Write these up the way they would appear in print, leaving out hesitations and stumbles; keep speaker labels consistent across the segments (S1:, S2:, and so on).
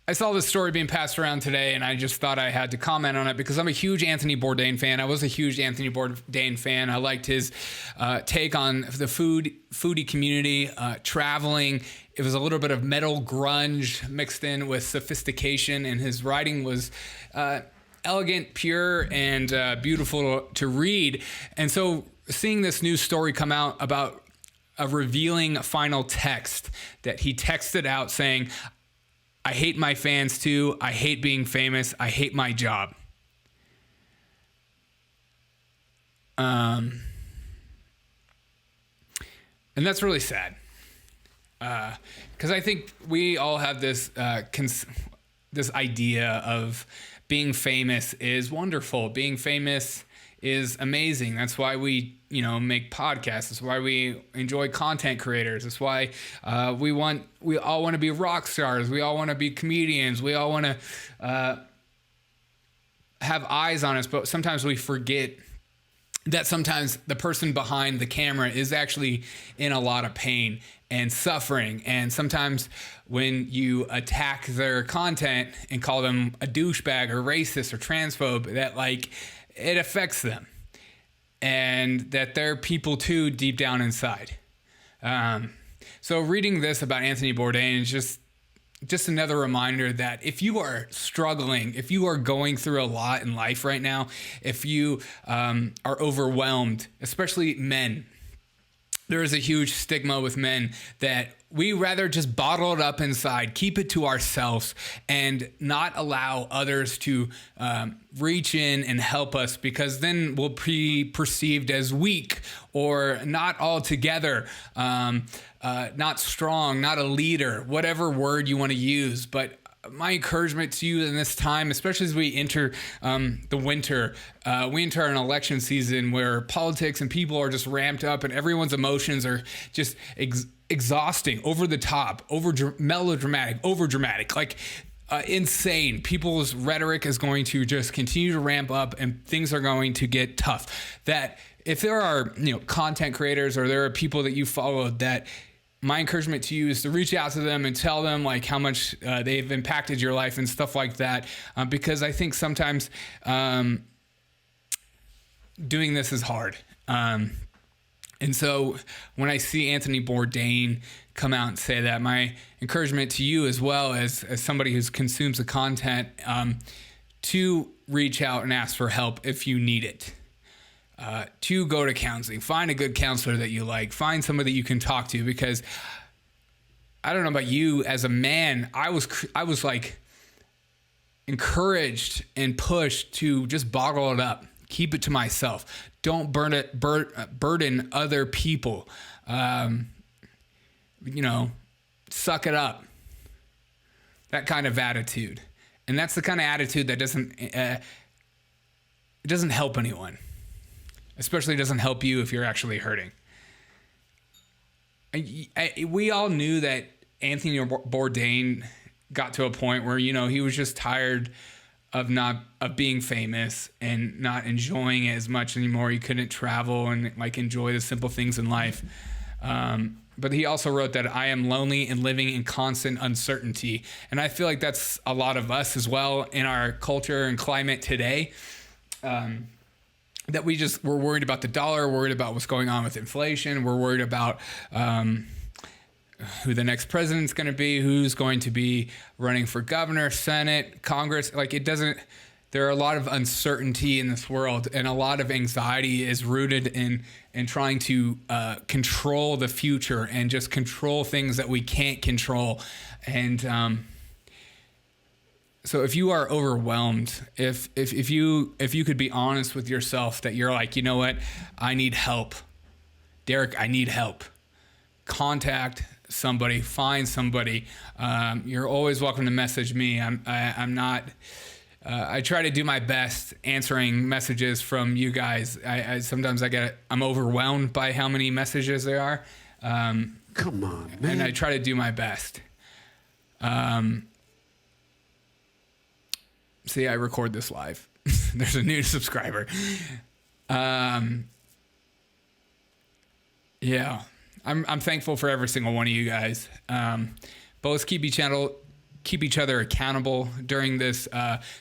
S1: I saw this story being passed around today, and I just thought I had to comment on it because I'm a huge Anthony Bourdain fan. I was a huge Anthony Bourdain fan. I liked his take on the foodie community, traveling. It was a little bit of metal grunge mixed in with sophistication, and his writing was elegant, pure, and beautiful to read. And so seeing this new story come out about a revealing final text that he texted out saying, "I hate my fans too. I hate being famous. I hate my job." And that's really sad. Because I think we all have this this idea of being famous is wonderful. Being famous is amazing. That's why we, make podcasts. That's why we enjoy content creators. That's why we all want to be rock stars. We all want to be comedians. We all want to have eyes on us. But sometimes we forget that sometimes the person behind the camera is actually in a lot of pain and suffering. And sometimes when you attack their content and call them a douchebag or racist or transphobe, that it affects them, and that they're people too deep down inside. So reading this about Anthony Bourdain is just another reminder that if you are struggling, if you are going through a lot in life right now, if you are overwhelmed, especially men, there is a huge stigma with men that we rather just bottle it up inside, keep it to ourselves, and not allow others to reach in and help us, because then we'll be perceived as weak or not altogether, not strong, not a leader, whatever word you want to use. But my encouragement to you in this time, especially as we enter the winter, we enter an election season where politics and people are just ramped up and everyone's emotions are just exhausting, over the top, melodramatic, over dramatic, insane. People's rhetoric is going to just continue to ramp up and things are going to get tough. That if there are, content creators or there are people that you follow, that my encouragement to you is to reach out to them and tell them how much they've impacted your life and stuff like that. Because I think sometimes doing this is hard. And so when I see Anthony Bourdain come out and say that, my encouragement to you as well as somebody who consumes the content, to reach out and ask for help if you need it. To go to counseling, find a good counselor that you like, find somebody that you can talk to, because I don't know about you, as a man, I was encouraged and pushed to just bottle it up, keep it to myself, don't burden other people, suck it up, that kind of attitude. And that's the kind of attitude that doesn't help anyone. Especially doesn't help you if you're actually hurting. We all knew that Anthony Bourdain got to a point where, he was just tired of being famous and not enjoying it as much anymore. He couldn't travel and enjoy the simple things in life. But he also wrote that I am lonely and living in constant uncertainty. And I feel like that's a lot of us as well in our culture and climate today. That we're worried about the dollar, worried about what's going on with inflation, we're worried about who the next president's going to be, who's going to be running for governor, Senate, Congress. There are a lot of uncertainty in this world, and a lot of anxiety is rooted in trying to control the future and just control things that we can't control. And so if you are overwhelmed, if you could be honest with yourself that you're you know what, I need help. Derek, I need help. Contact somebody, find somebody. You're always welcome to message me. I'm not, I try to do my best answering messages from you guys. Sometimes I'm overwhelmed by how many messages there are.
S2: Come on, man.
S1: And I try to do my best. See, I record this live. There's a new subscriber. Yeah, I'm thankful for every single one of you guys. But let's keep each keep each other accountable during this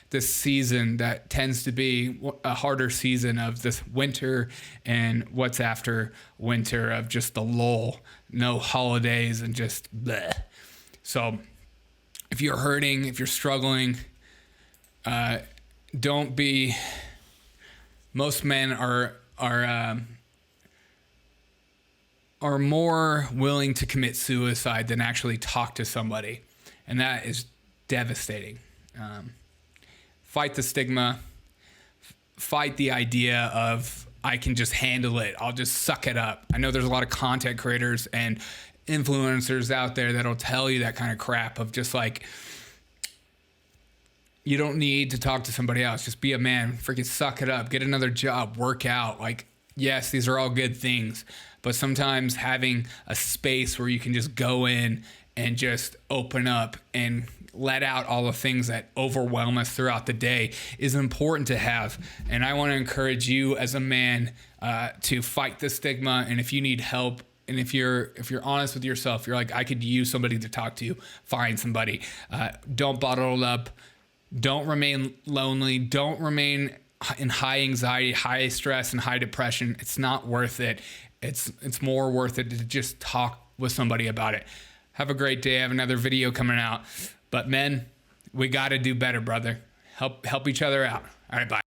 S1: this season that tends to be a harder season of this winter and what's after winter of just the lull, no holidays and just bleh. So if you're hurting, if you're struggling, don't be. Most men are more willing to commit suicide than actually talk to somebody, and that is devastating. Fight the stigma. Fight the idea of I can just handle it. I'll just suck it up. I know there's a lot of content creators and influencers out there that'll tell you that kind of crap of just like, you don't need to talk to somebody else. Just be a man. Freaking suck it up. Get another job. Work out. Like, yes, these are all good things. But sometimes having a space where you can just go in and just open up and let out all the things that overwhelm us throughout the day is important to have. And I want to encourage you as a man to fight the stigma. And if you need help, and if you're honest with yourself, you're like, I could use somebody to talk to, find somebody. Don't bottle it up. Don't remain lonely. Don't remain in high anxiety, high stress, and high depression. It's not worth it. It's more worth it to just talk with somebody about it. Have a great day. I have another video coming out. But men, we got to do better, brother. Help each other out. All right, bye.